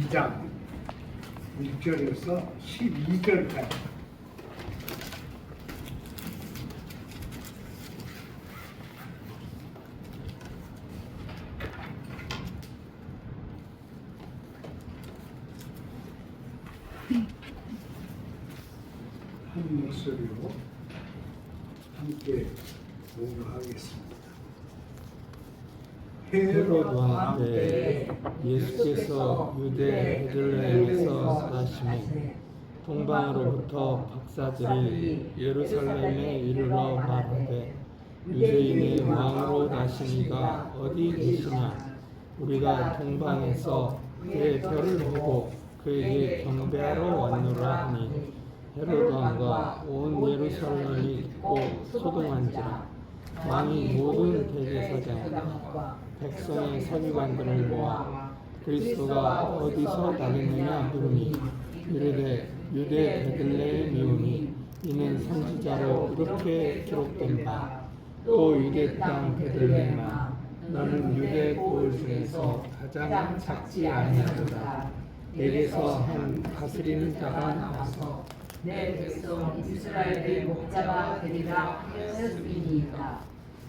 2장 1절에서 12절까지 한 목소리로 함께 공부하겠습니다. 헤롯 왕 때 예수께서 유대 베들레헴에서 나시매 동방으로부터 박사들이 예루살렘에 이르러 말하되 유대인의 왕으로 나시니가 어디 계시냐? 우리가 동방에서 그의 별을 보고 그에게 경배하러 왔노라 하니 헤롯 왕과 온 예루살렘이 듣고 소동한지라. 왕이 모든 대제사장 백성의 서기관들을 모아 그리스도가 어디서 나겠느냐 물으니 이르되 유대 베들레헴이오니 이는 선지자로 이렇게 기록된 바 또 유대 땅 베들레헴아 너는 유대 고을 중에서 가장 작지 아니하도다. 내게서 한 다스리는 자가 나와서 내 백성 이스라엘의 목자가 되리라 하였으니이다.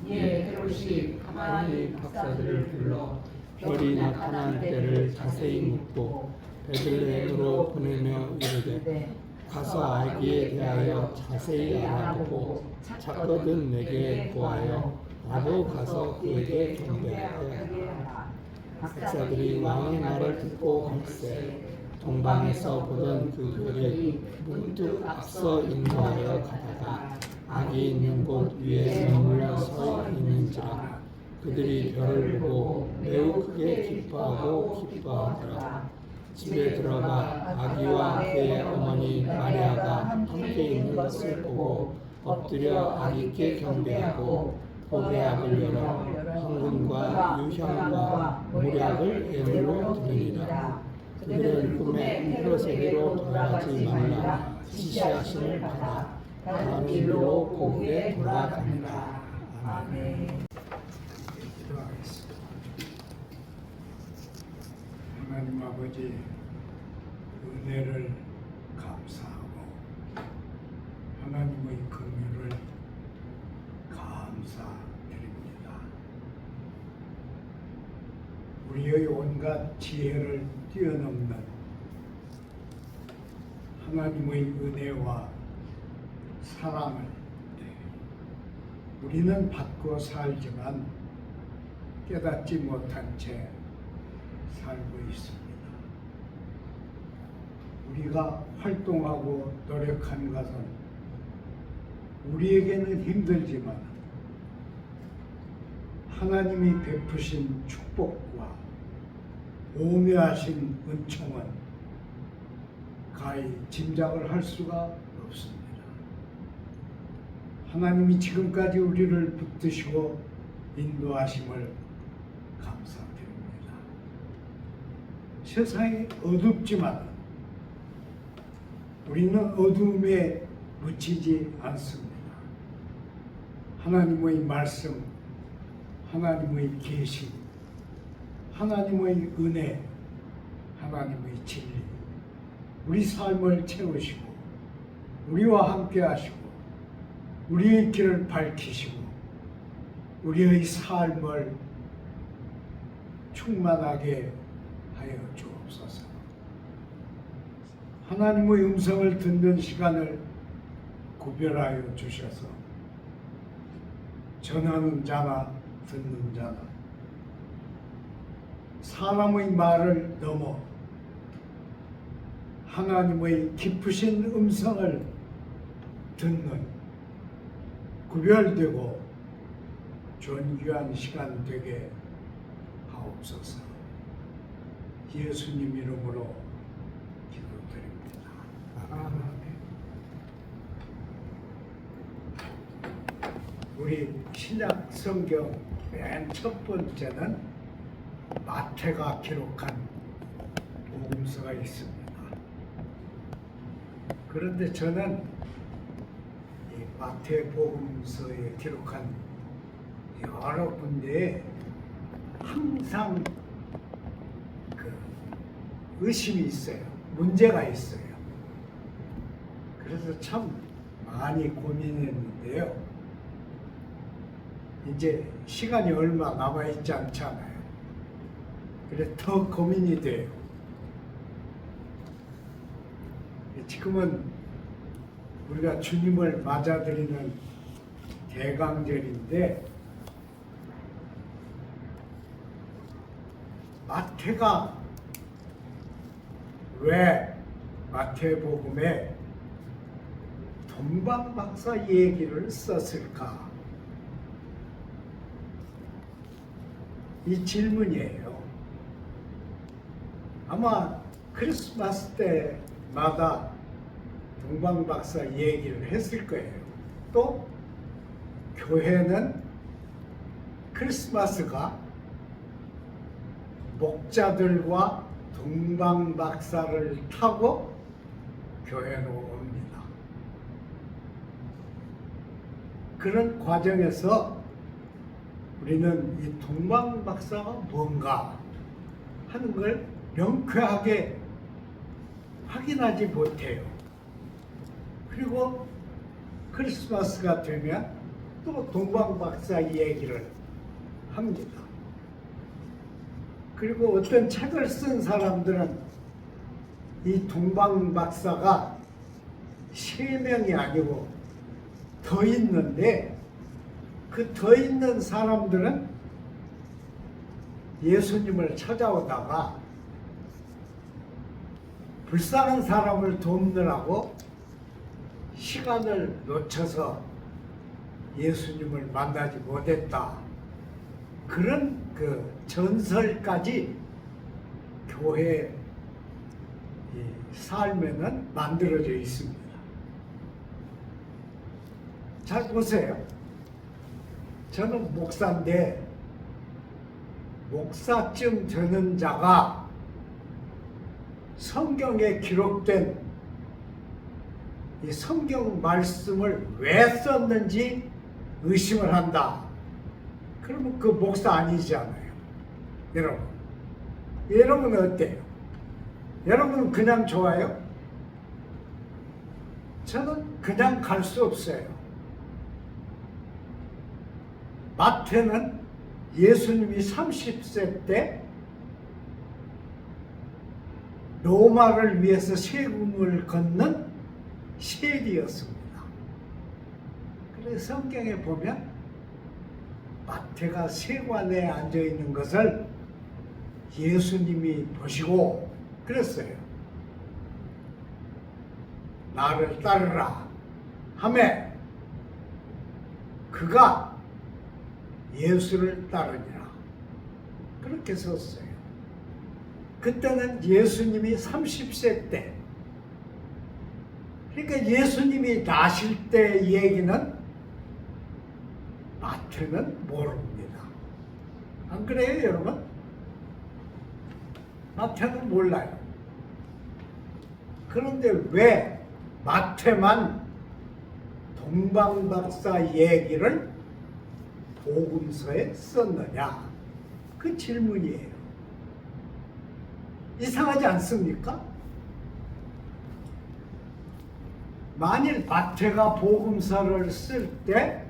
이에 헤롯이 가만히 박사들을 불러 별이 나타난 때를 자세히 묻고 베들레헴으로 보내며 이르되 가서 아기에 대하여 자세히 알아보고 찾거든 내게 보하여 나도 가서 그에게 경배하라. 박사들이 왕의 말을 듣고 갈새 동방에서 보던 그 별이 문득 앞서 인도하여 가다가 아기 있는 곳 위에 머물러 서 있는지라. 그들이 별을 보고 매우 크게 기뻐하더라. 집에 들어가 아기와 그의 어머니 마리아가 함께 있는 것을 보고 엎드려 아기께 경배하고 보배약을 열어 황금과 유향과 모략을 예물로 드리니라. 그들은 꿈에 헤롯에게로 돌아가지 말라 지시하심을 받아 다른 길로 고국에 돌아갑니다. 아멘. 기도하겠습니다. 하나님 아버지 은혜를 감사하고 하나님의 긍휼을 감사드립니다. 우리의 온갖 지혜를 뛰어넘는 하나님의 은혜와 사랑을 우리는 받고 살지만 깨닫지 못한 채 살고 있습니다. 우리가 활동하고 노력하는 것은 우리에게는 힘들지만 하나님이 베푸신 축복과 오묘하신 은총은 가히 짐작을 할 수가 없습니다. 하나님이 지금까지 우리를 붙드시고 인도하심을 감사드립니다. 세상이 어둡지만 우리는 어둠에 묻히지 않습니다. 하나님의 말씀, 하나님의 계시, 하나님의 은혜, 하나님의 진리, 우리 삶을 채우시고 우리와 함께 하시고 우리의 길을 밝히시고 우리의 삶을 충만하게 하여 주옵소서. 하나님의 음성을 듣는 시간을 구별하여 주셔서 전하는 자나 듣는 자나 사람의 말을 넘어 하나님의 깊으신 음성을 듣는 구별되고 존귀한 시간 되게 하옵소서. 예수님 이름으로 기도드립니다. 아멘. 우리 신약 성경 맨 첫 번째는 마태가 기록한 복음서가 있습니다. 그런데 저는 이 마태복음서에 기록한 여러 군데에 항상 그 의심이 있어요. 문제가 있어요. 그래서 참 많이 고민했는데요. 이제 시간이 얼마 남아있지 않잖아요. 그래서 더 고민이 돼요. 지금은 우리가 주님을 맞아들이는 대강절인데 마태가 왜 마태복음에 동방박사 얘기를 썼을까? 이 질문이에요. 아마 크리스마스 때마다 동방박사 얘기를 했을 거예요. 또 교회는 크리스마스가 목자들과 동방박사를 타고 교회로 옵니다. 그런 과정에서 우리는 이 동방박사가 뭔가 하는 걸 명쾌하게 확인하지 못해요. 그리고 크리스마스가 되면 또 동방박사 얘기를 합니다. 그리고 어떤 책을 쓴 사람들은 이 동방박사가 3명이 아니고 더 있는데 그 더 있는 사람들은 예수님을 찾아오다가 불쌍한 사람을 돕느라고 시간을 놓쳐서 예수님을 만나지 못했다. 그런 그 전설까지 교회 삶에는 만들어져 있습니다. 잘 보세요. 저는 목사인데 목사쯤 되는 자가 성경에 기록된 이 성경 말씀을 왜 썼는지 의심을 한다. 그러면 그 목사 아니잖아요. 여러분. 여러분은 어때요? 여러분은 그냥 좋아요? 저는 그냥 갈 수 없어요. 마태는 예수님이 30세 때 로마를 위해서 세금을 걷는 세리였습니다. 그래서 성경에 보면 마태가 세관에 앉아 있는 것을 예수님이 보시고 그랬어요. 나를 따르라 하매 그가 예수를 따르니라. 그렇게 썼어요. 그때는 예수님이 30세 때, 그러니까 예수님이 나실 때 얘기는 마태는 모릅니다. 안 그래요, 여러분? 마태는 몰라요. 그런데 왜 마태만 동방박사 얘기를 복음서에 썼느냐? 그 질문이에요. 이상하지 않습니까? 만일 마태가 복음서를 쓸 때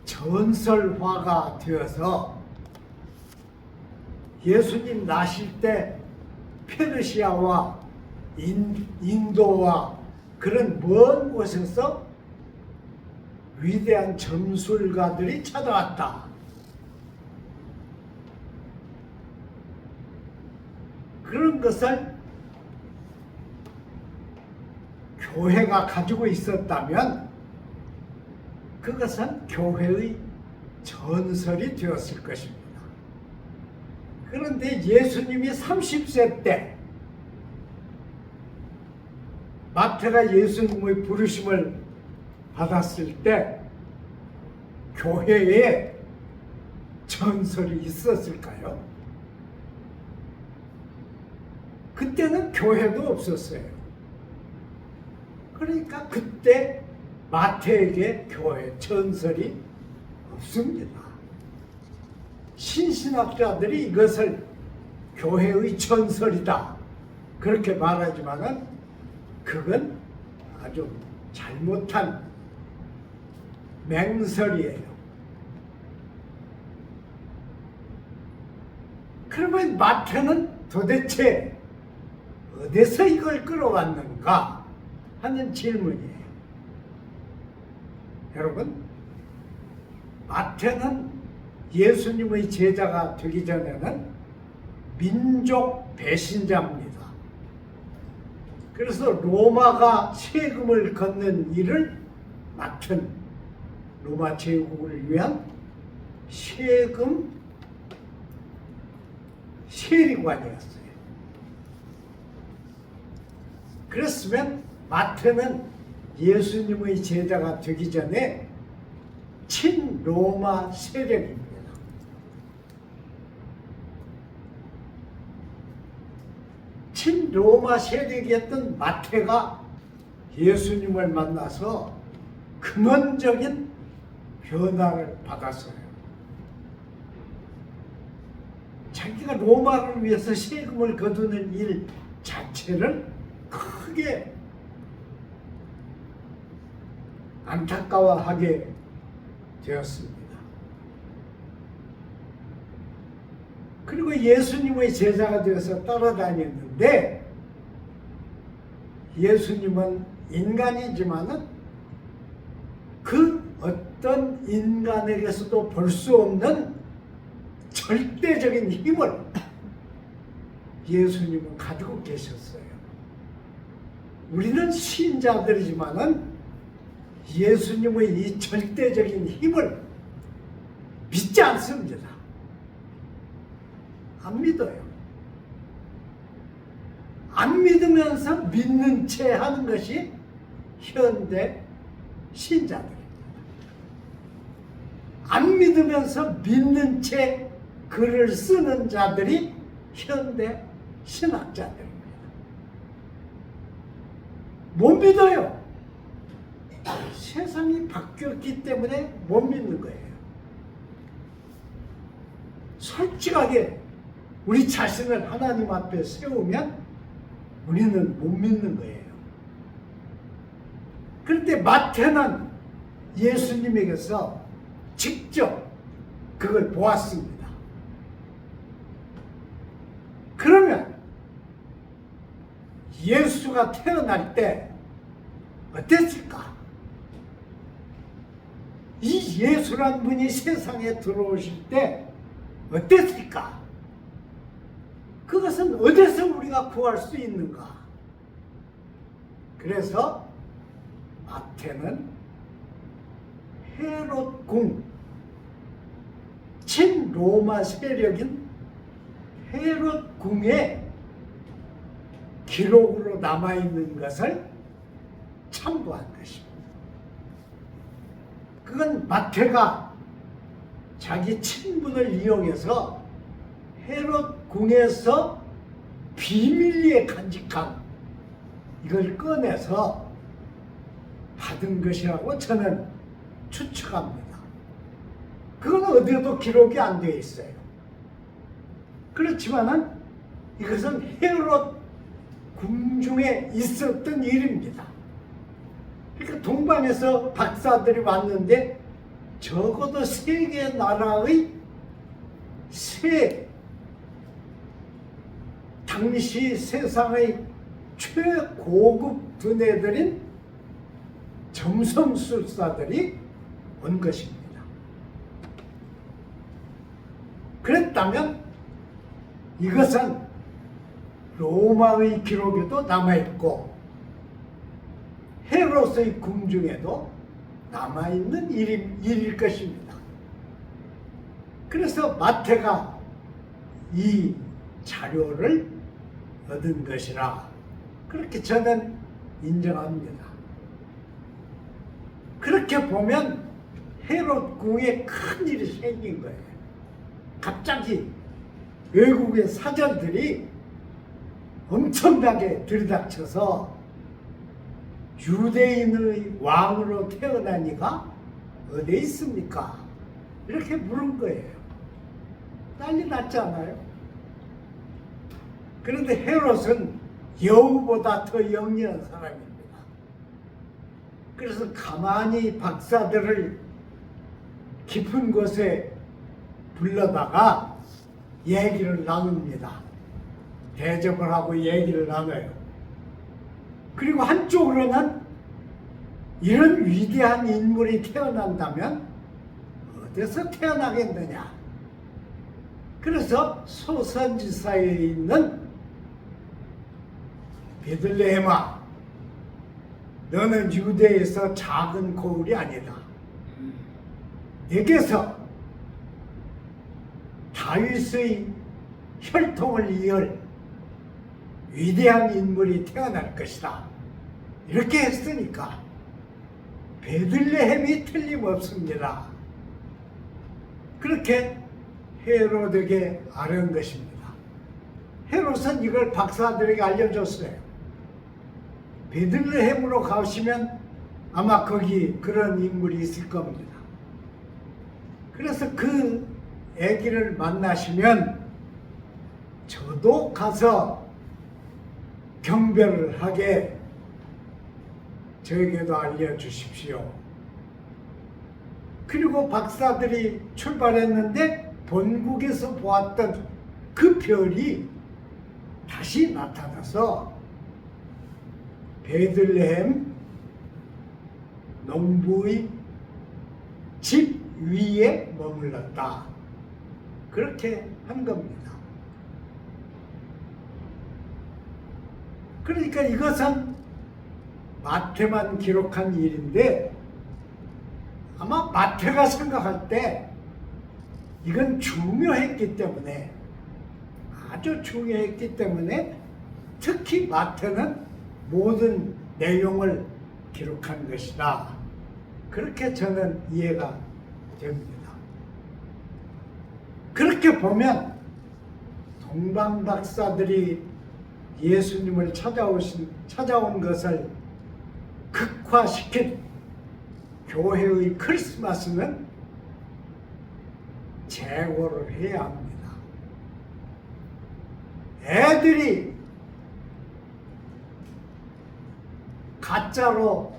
전설화가 되어서 예수님 나실 때 페르시아와 인도와 그런 먼 곳에서 위대한 점술가들이 찾아왔다. 그런 것을 교회가 가지고 있었다면 그것은 교회의 전설이 되었을 것입니다. 그런데 예수님이 30세 때 마태가 예수님의 부르심을 받았을 때 교회에 전설이 있었을까요? 그때는 교회도 없었어요. 그러니까 그때 마태에게 교회 전설이 없습니다. 신신학자들이 이것을 교회의 전설이다 그렇게 말하지만은 그건 아주 잘못한 맹설이에요. 그러면 마태는 도대체 어디서 이걸 끌어왔는가 하는 질문이에요. 여러분, 마태는 예수님의 제자가 되기 전에는 민족 배신자입니다. 그래서 로마가 세금을 걷는 일을 맡은 로마 제국을 위한 세금 세리관이었어요. 그랬으면 마태는 예수님의 제자가 되기 전에 친로마 세력입니다. 친로마 세력이었던 마태가 예수님을 만나서 근원적인 변화를 받았어요. 자기가 로마를 위해서 세금을 거두는 일 자체를 크게 안타까워하게 되었습니다. 그리고 예수님의 제자가 되어서 따라다녔는데 예수님은 인간이지만은 그 어떤 인간에게서도 볼 수 없는 절대적인 힘을 예수님은 가지고 계셨어요. 우리는 신자들이지만은 예수님의 이 절대적인 힘을 믿지 않습니다. 안 믿어요. 안 믿으면서 믿는 채 하는 것이 현대 신자들입니다. 안 믿으면서 믿는 채 글을 쓰는 자들이 현대 신학자들입니다. 못 믿어요. 세상이 바뀌었기 때문에 못 믿는 거예요. 솔직하게 우리 자신을 하나님 앞에 세우면 우리는 못 믿는 거예요. 그런데 마태는 예수님에게서 직접 그걸 보았습니다. 그러면 예수가 태어날 때 어땠을까? 이 예수란 분이 세상에 들어오실 때 어땠을까? 그것은 어디서 우리가 구할 수 있는가? 그래서 마태는 헤롯 궁, 친로마 세력인 헤롯 궁의 기록으로 남아있는 것을 참고한 것입니다. 그건 마태가 자기 친분을 이용해서 헤롯 궁에서 비밀리에 간직한 이걸 꺼내서 받은 것이라고 저는 추측합니다. 그건 어디에도 기록이 안 되어 있어요. 그렇지만은 이것은 헤롯 궁중에 있었던 일입니다. 그러니까 동방에서 박사들이 왔는데 적어도 3개 나라의 당시 세상의 최고급 두뇌들인 점성술사들이 온 것입니다. 그랬다면 이것은 로마의 기록에도 남아있고 헤롯의 궁중에도 남아있는 일일 것입니다. 그래서 마태가 이 자료를 얻은 것이라 그렇게 저는 인정합니다. 그렇게 보면 헤롯 궁에 큰 일이 생긴 거예요. 갑자기 외국의 사전들이 엄청나게 들이닥쳐서 유대인의 왕으로 태어나니가 어디 있습니까? 이렇게 물은 거예요. 난리 났잖아요. 그런데 헤롯은 여우보다 더 영리한 사람입니다. 그래서 가만히 박사들을 깊은 곳에 불러다가 얘기를 나눕니다. 대접을 하고 얘기를 나눠요. 그리고 한쪽으로는 이런 위대한 인물이 태어난다면 어디서 태어나겠느냐. 그래서 소선지사에 있는 베들레헴아, 너는 유대에서 작은 고을이 아니다. 내게서 다윗의 혈통을 이을 위대한 인물이 태어날 것이다. 이렇게 했으니까 베들레헴이 틀림없습니다. 그렇게 헤롯에게 아뢰은 것입니다. 헤롯은 이걸 박사들에게 알려줬어요. 베들레헴으로 가시면 아마 거기 그런 인물이 있을 겁니다. 그래서 그 아기를 만나시면 저도 가서 경배를 하게 저에게도 알려주십시오. 그리고 박사들이 출발했는데 본국에서 보았던 그 별이 다시 나타나서 베들레헴 농부의 집 위에 머물렀다. 그렇게 한 겁니다. 그러니까 이것은 마태만 기록한 일인데 아마 마태가 생각할 때 이건 중요했기 때문에, 아주 중요했기 때문에 특히 마태는 모든 내용을 기록한 것이다. 그렇게 저는 이해가 됩니다. 그렇게 보면 동방박사들이 예수님을 찾아온 것을 극화시킨 교회의 크리스마스는 재고를 해야 합니다. 애들이 가짜로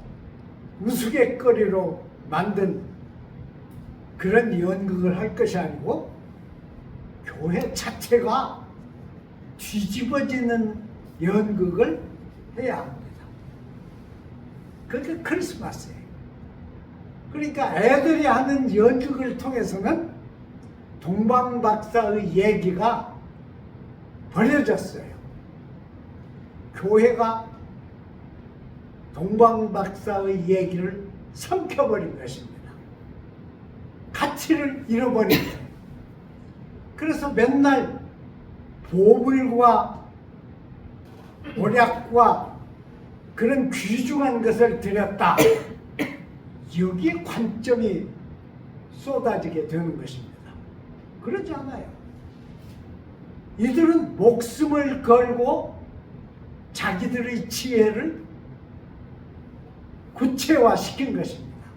우스갯거리로 만든 그런 연극을 할 것이 아니고 교회 자체가 뒤집어지는 연극을 해야 합니다. 그게 크리스마스예요. 그러니까 애들이 하는 연극을 통해서는 동방박사의 얘기가 버려졌어요. 교회가 동방박사의 얘기를 삼켜버린 것입니다. 가치를 잃어버린 거예요. 그래서 맨날 보물과 오략과 그런 귀중한 것을 드렸다. 여기에 관점이 쏟아지게 되는 것입니다. 그러지 않아요. 이들은 목숨을 걸고 자기들의 지혜를 구체화시킨 것입니다.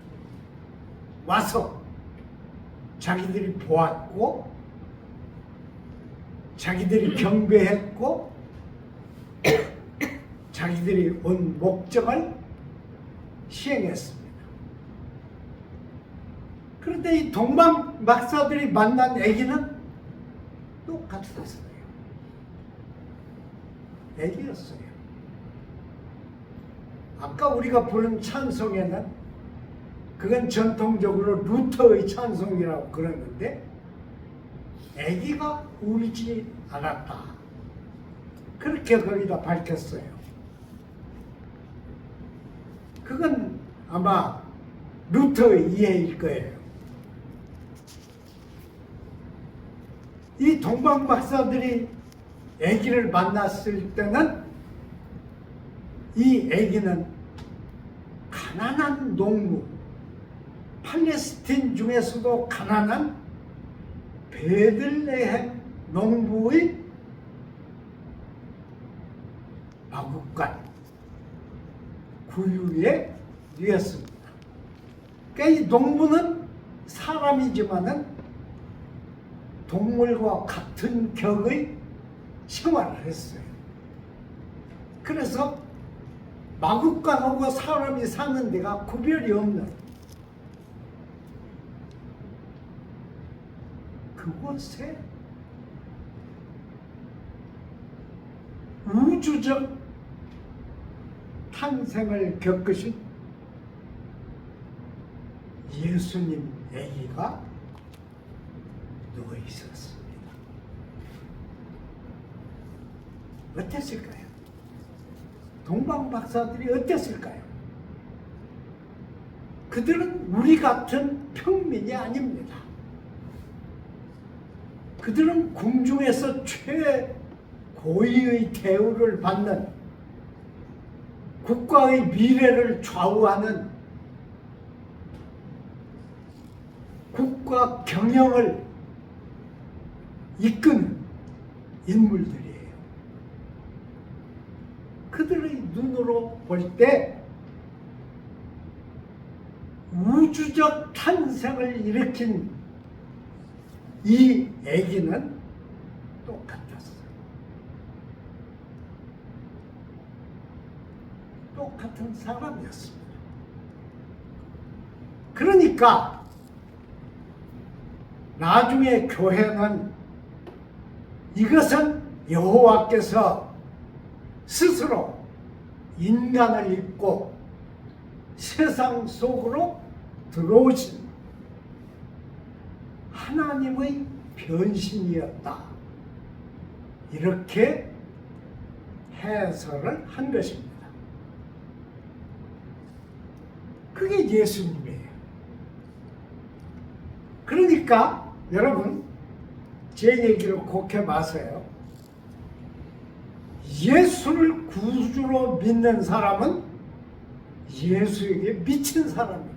와서 자기들이 보았고 자기들이 경배했고 자기들이 온 목적을 시행했습니다. 그런데 이 동방 박사들이 만난 아기는 똑같았어요. 아기였어요. 아까 우리가 부른 찬송에는 그건 전통적으로 루터의 찬송이라고 그러는데 아기가 울지 않았다. 그렇게 거기다 밝혔어요. 그건 아마 루터의 이해일 거예요. 이 동방 박사들이 아기를 만났을 때는 이 아기는 가난한 농부, 팔레스틴 중에서도 가난한 베들레헴 농부의 마구간 구유에 누였습니다. 그러니까 이 농부는 사람이지만은 동물과 같은 격의 생활을 했어요. 그래서 마구간하고 사람이 사는 데가 구별이 없는 그곳에 우주적 탄생을 겪으신 예수님 아기가 누워 있었습니다. 어땠을까요? 동방 박사들이 어땠을까요? 그들은 우리 같은 평민이 아닙니다. 그들은 궁중에서 최고위의 대우를 받는 국가의 미래를 좌우하는 국가 경영을 이끄는 인물들이에요. 그들의 눈으로 볼 때 우주적 탄생을 일으킨 이 아기는 똑같았어요. 똑같은 사람이었습니다. 그러니까 나중에 교회는 이것은 여호와께서 스스로 인간을 입고 세상 속으로 들어오신 하나님의 변신이었다. 이렇게 해설을 한 것입니다. 그게 예수님이에요. 그러니까 여러분 제 얘기를 곡해 마세요. 예수를 구주로 믿는 사람은 예수에게 미친 사람입니다.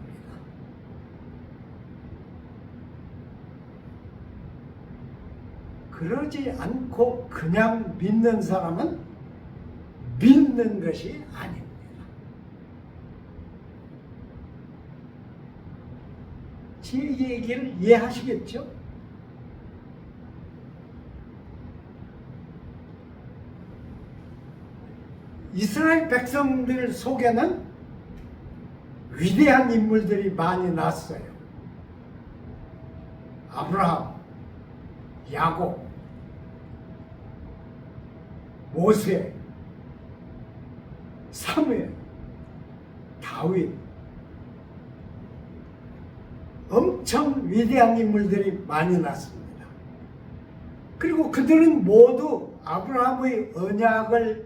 그러지 않고 그냥 믿는 사람은 믿는 것이 아닙니다. 제 얘기를 이해하시겠죠? 이스라엘 백성들 속에는 위대한 인물들이 많이 났어요. 아브라함, 야곱, 모세, 사무엘, 다윗, 엄청 위대한 인물들이 많이 났습니다. 그리고 그들은 모두 아브라함의 언약을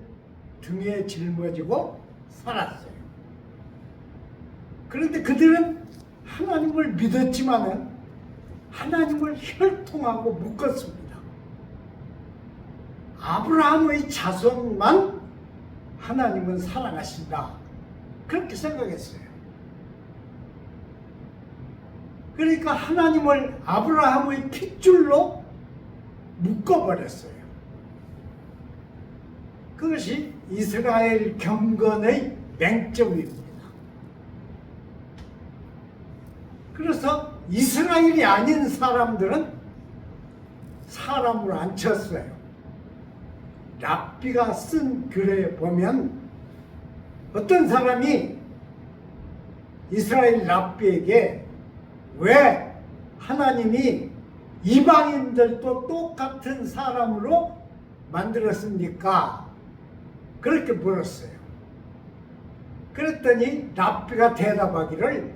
등에 짊어지고 살았어요. 그런데 그들은 하나님을 믿었지만은 하나님을 혈통하고 묶었습니다. 아브라함의 자손만 하나님은 사랑하신다. 그렇게 생각했어요. 그러니까 하나님을 아브라함의 핏줄로 묶어버렸어요. 그것이 이스라엘 경건의 맹점입니다. 그래서 이스라엘이 아닌 사람들은 사람을 안 쳤어요. 랍비가 쓴 글에 보면 어떤 사람이 이스라엘 랍비에게 왜 하나님이 이방인들도 똑같은 사람으로 만들었습니까? 그렇게 물었어요. 그랬더니 랍비가 대답하기를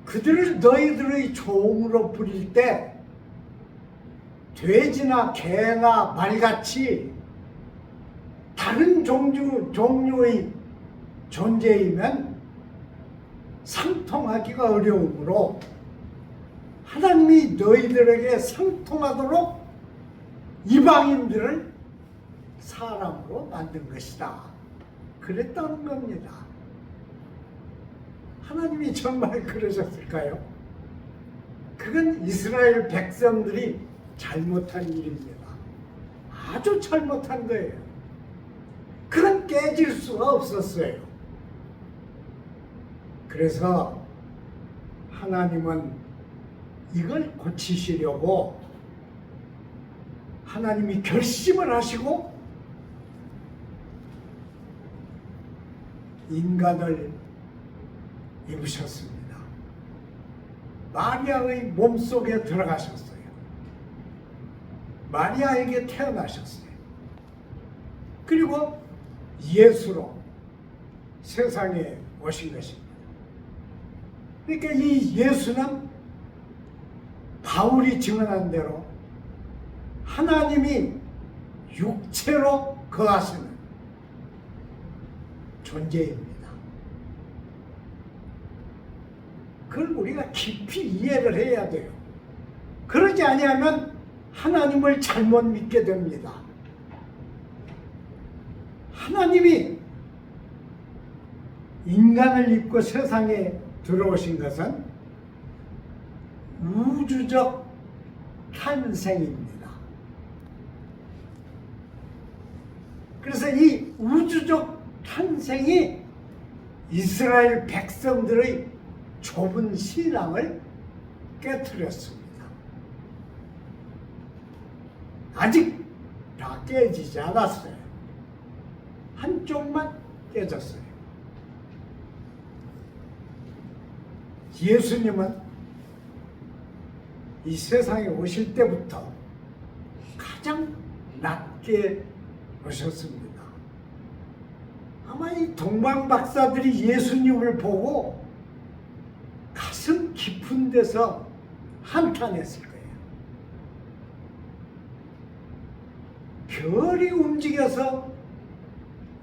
그들을 너희들의 종으로 부릴 때 돼지나 개나 말같이 다른 종류의 존재이면 상통하기가 어려우므로 하나님이 너희들에게 상통하도록 이방인들을 사람으로 만든 것이다. 그랬다는 겁니다. 하나님이 정말 그러셨을까요? 그건 이스라엘 백성들이 잘못한 일입니다. 아주 잘못한 거예요. 그건 깨질 수가 없었어요. 그래서 하나님은 이걸 고치시려고 하나님이 결심을 하시고 인간을 입으셨습니다. 마리아의 몸속에 들어가셨어요. 마리아에게 태어나셨어요. 그리고 예수로 세상에 오신 것입니다. 그러니까 이 예수는 바울이 증언한 대로 하나님이 육체로 거하시는 존재입니다. 그걸 우리가 깊이 이해를 해야 돼요. 그러지 아니하면 하나님을 잘못 믿게 됩니다. 하나님이 인간을 입고 세상에 들어오신 것은 우주적 탄생입니다. 그래서 이 우주적 탄생이 이스라엘 백성들의 좁은 신앙을 깨트렸습니다. 아직 다 깨지지 않았어요. 한쪽만 깨졌어요. 예수님은 이 세상에 오실 때부터 가장 낮게 오셨습니다. 아마 이 동방 박사들이 예수님을 보고 가슴 깊은 데서 한탄했을 거예요. 별이 움직여서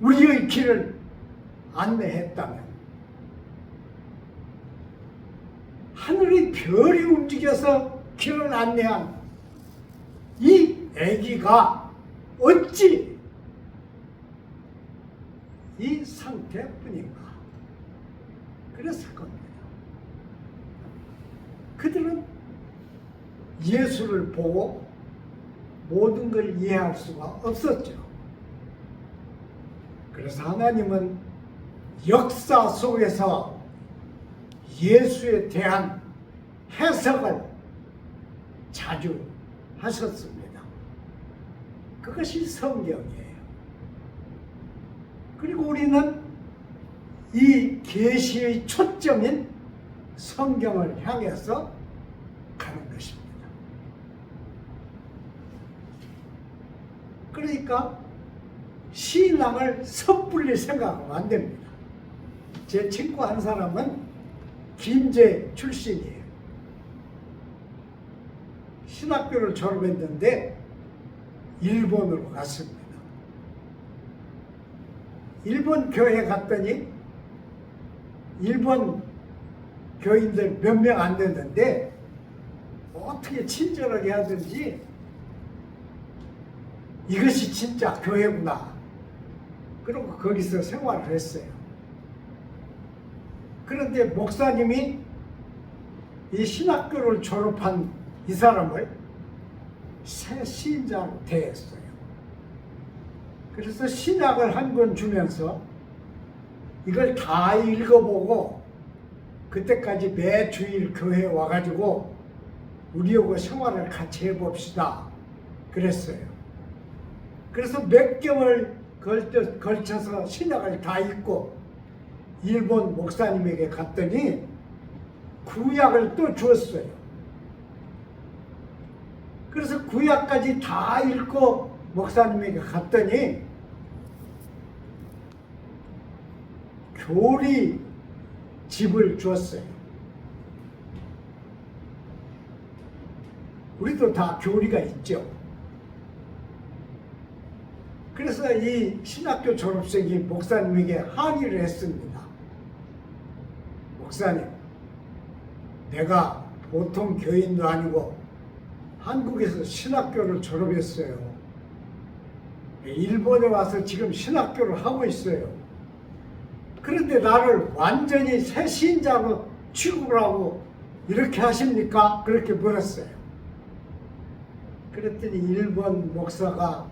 우리의 길을 안내했다면, 하늘의 별이 움직여서 길을 안내한 이 아기가 어찌 이 상태뿐인가? 그랬을 겁니다. 그들은 예수를 보고 모든 걸 이해할 수가 없었죠. 그래서 하나님은 역사 속에서 예수에 대한 해석을 자주 하셨습니다. 그것이 성경이에요. 그리고 우리는 이 계시의 초점인 성경을 향해서 가는 것입니다. 그러니까 신앙을 섣불리 생각하면 안 됩니다. 제 친구 한 사람은 김제 출신이에요. 신학교를 졸업했는데 일본으로 갔습니다. 일본 교회 갔더니 일본 교인들 몇 명 안 됐는데 어떻게 친절하게 하든지 이것이 진짜 교회구나. 그러고 거기서 생활을 했어요. 그런데 목사님이 이 신학교를 졸업한 이 사람을 새 신자로 대했어요. 그래서 신학을 한 권 주면서 이걸 다 읽어보고 그때까지 매 주일 교회에 와가지고 우리하고 생활을 같이 해봅시다 그랬어요. 그래서 몇 개월 걸쳐서 신학을 다 읽고 일본 목사님에게 갔더니 구약을 또 주었어요. 그래서 구약까지 다 읽고 목사님에게 갔더니 교리 집을 주었어요. 우리도 다 교리가 있죠. 그래서 이 신학교 졸업생이 목사님에게 항의를 했습니다. 목사님, 내가 보통 교인도 아니고 한국에서 신학교를 졸업했어요. 일본에 와서 지금 신학교를 하고 있어요. 그런데 나를 완전히 새 신자로 취급을 하고 이렇게 하십니까? 그렇게 물었어요. 그랬더니 일본 목사가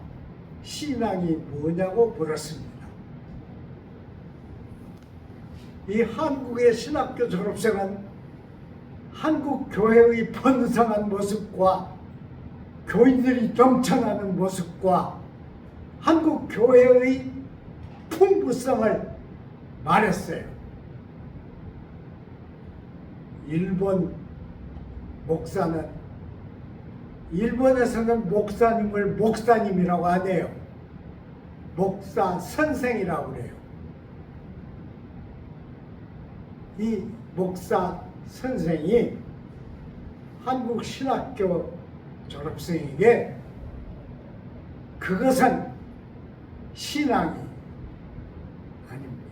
신앙이 뭐냐고 물었습니다. 이 한국의 신학교 졸업생은 한국 교회의 번성한 모습과 교인들이 넘쳐나는 모습과 한국 교회의 풍부성을 말했어요. 일본 목사는, 일본에서는 목사님을 목사님이라고 하네요. 목사 선생이라고 그래요. 이 목사 선생이 한국 신학교 졸업생에게 그것은 신앙이 아닙니다.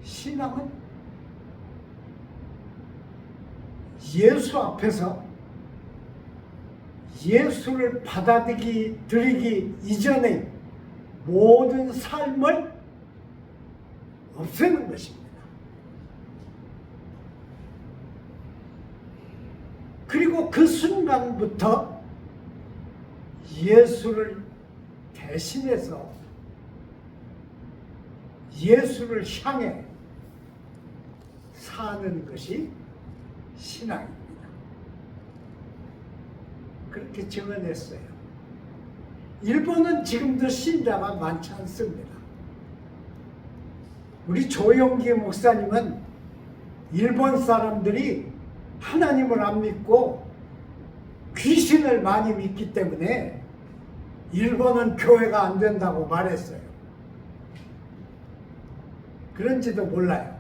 신앙은 예수 앞에서 예수를 받아들이기 이전에 모든 삶을 없애는 것입니다. 그리고 그 순간부터 예수를 대신해서 예수를 향해 사는 것이 신앙입니다. 그렇게 정언했어요. 일본은 지금도 신자가 많지 않습니다. 우리 조영기 목사님은 일본 사람들이 하나님을 안 믿고 귀신을 많이 믿기 때문에 일본은 교회가 안 된다고 말했어요. 그런지도 몰라요.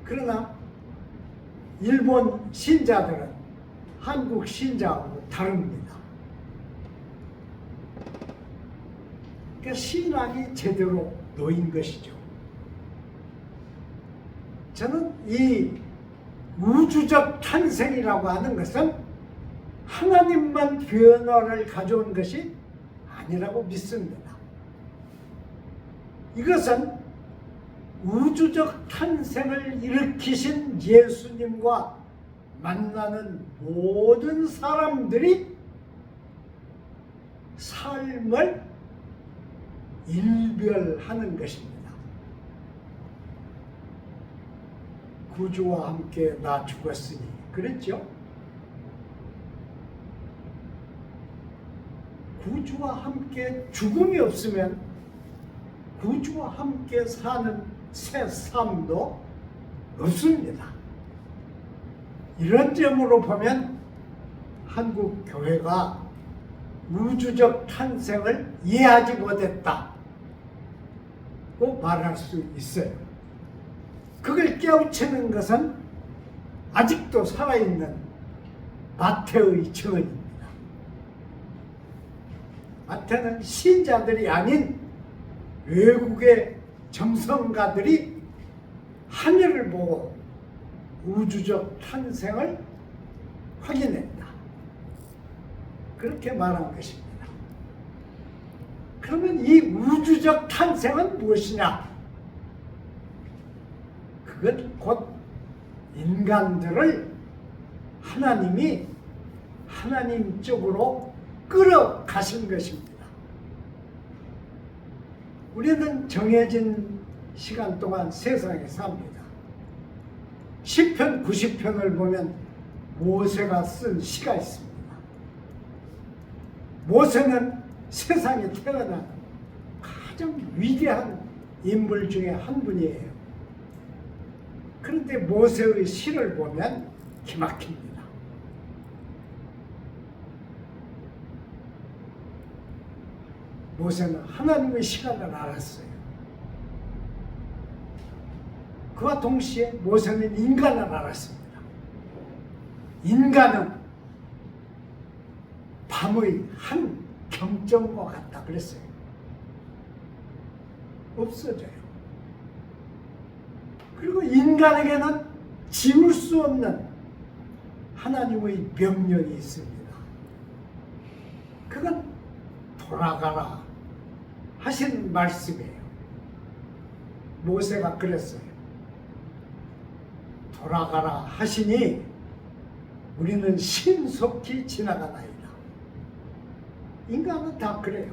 그러나 일본 신자들은 한국 신자하고 다릅니다. 그러니까 신앙이 제대로 놓인 것이죠. 저는 이 우주적 탄생이라고 하는 것은 하나님만 변화를 가져온 것이 아니라고 믿습니다. 이것은 우주적 탄생을 일으키신 예수님과 만나는 모든 사람들이 삶을 일별하는 것입니다. 구주와 함께 나 죽었으니 그랬죠? 구주와 함께 죽음이 없으면 구주와 함께 사는 새 삶도 없습니다. 이런 점으로 보면 한국 교회가 우주적 탄생을 이해하지 못했다고 말할 수 있어요. 그걸 깨우치는 것은 아직도 살아있는 마태의 증언입니다. 마태는 신자들이 아닌 외국의 점성가들이 하늘을 보고 우주적 탄생을 확인했다. 그렇게 말한 것입니다. 그러면 이 우주적 탄생은 무엇이냐? 그건 곧 인간들을 하나님이 하나님 쪽으로 끌어가신 것입니다. 우리는 정해진 시간 동안 세상에 삽니다. 시편 90편을 보면 모세가 쓴 시가 있습니다. 모세는 세상에 태어난 가장 위대한 인물 중에 한 분이에요. 그런데 모세의 시를 보면 기막힙니다. 모세는 하나님의 시간을 알았어요. 그와 동시에 모세는 인간을 알았습니다. 인간은 밤의 한 경점과 같다 그랬어요. 없어져요. 그리고 인간에게는 지울 수 없는 하나님의 명령이 있습니다. 그건 돌아가라 하신 말씀이에요. 모세가 그랬어요. 돌아가라 하시니 우리는 신속히 지나가나이다. 인간은 다 그래요.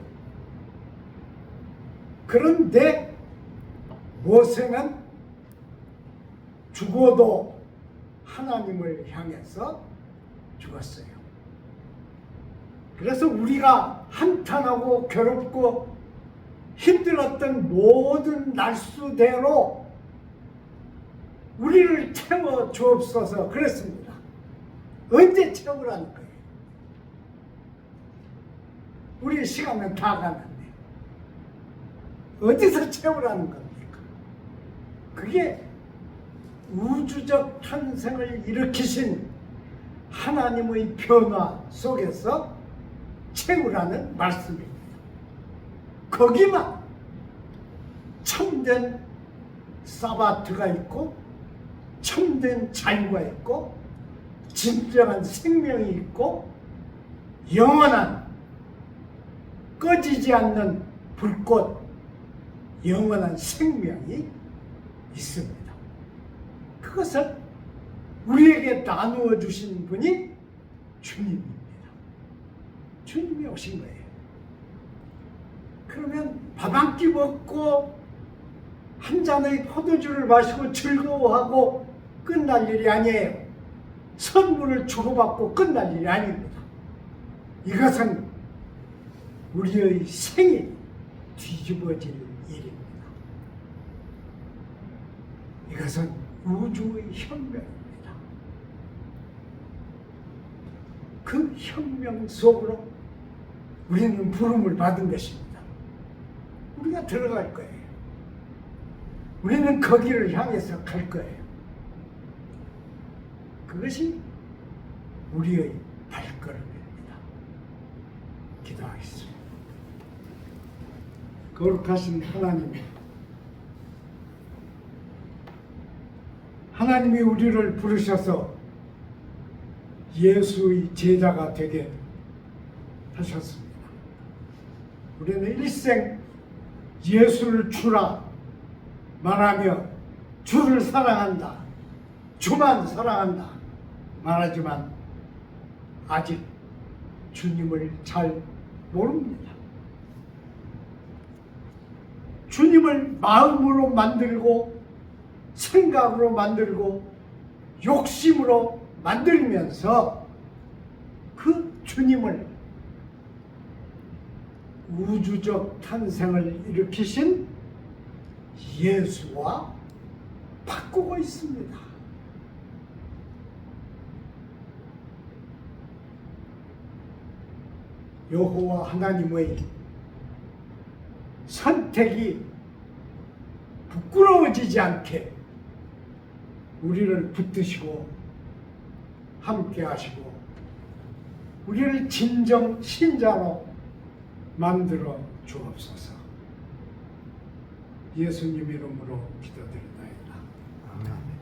그런데 모세는 죽어도 하나님을 향해서 죽었어요. 그래서 우리가 한탄하고 괴롭고 힘들었던 모든 날수대로 우리를 채워 주옵소서 그랬습니다. 언제 채우라는 거예요? 우리 시간은 다 가는데 어디서 채우라는 겁니까? 그게 우주적 탄생을 일으키신 하나님의 변화 속에서 채우라는 말씀입니다. 거기만 참된 사바트가 있고 참된 자유가 있고 진정한 생명이 있고 영원한 꺼지지 않는 불꽃 영원한 생명이 있습니다. 그것을 우리에게 나누어 주신 분이 주님입니다. 주님이 오신 거예요. 그러면 밥 한 끼 먹고 한 잔의 포도주를 마시고 즐거워하고 끝날 일이 아니에요. 선물을 주고받고 끝날 일이 아닙니다. 이것은 우리의 생이 뒤집어질 일입니다. 이것은 우주의 혁명입니다. 그 혁명 속으로 우리는 부름을 받은 것입니다. 우리가 들어갈 거예요. 우리는 거기를 향해서 갈 거예요. 그것이 우리의 발걸음입니다. 기도하겠습니다. 거룩하신 하나님, 하나님이 우리를 부르셔서 예수의 제자가 되게 하셨습니다. 우리는 일생 예수를 주라 말하며 주를 사랑한다, 주만 사랑한다 말하지만 아직 주님을 잘 모릅니다. 주님을 마음으로 만들고 생각으로 만들고 욕심으로 만들면서 그 주님을 우주적 탄생을 일으키신 예수와 바꾸고 있습니다. 여호와 하나님의 선택이 부끄러워지지 않게 우리를 붙드시고 함께 하시고 우리를 진정 신자로 만들어 주옵소서. 예수님 이름으로 기도드립니다. 아멘.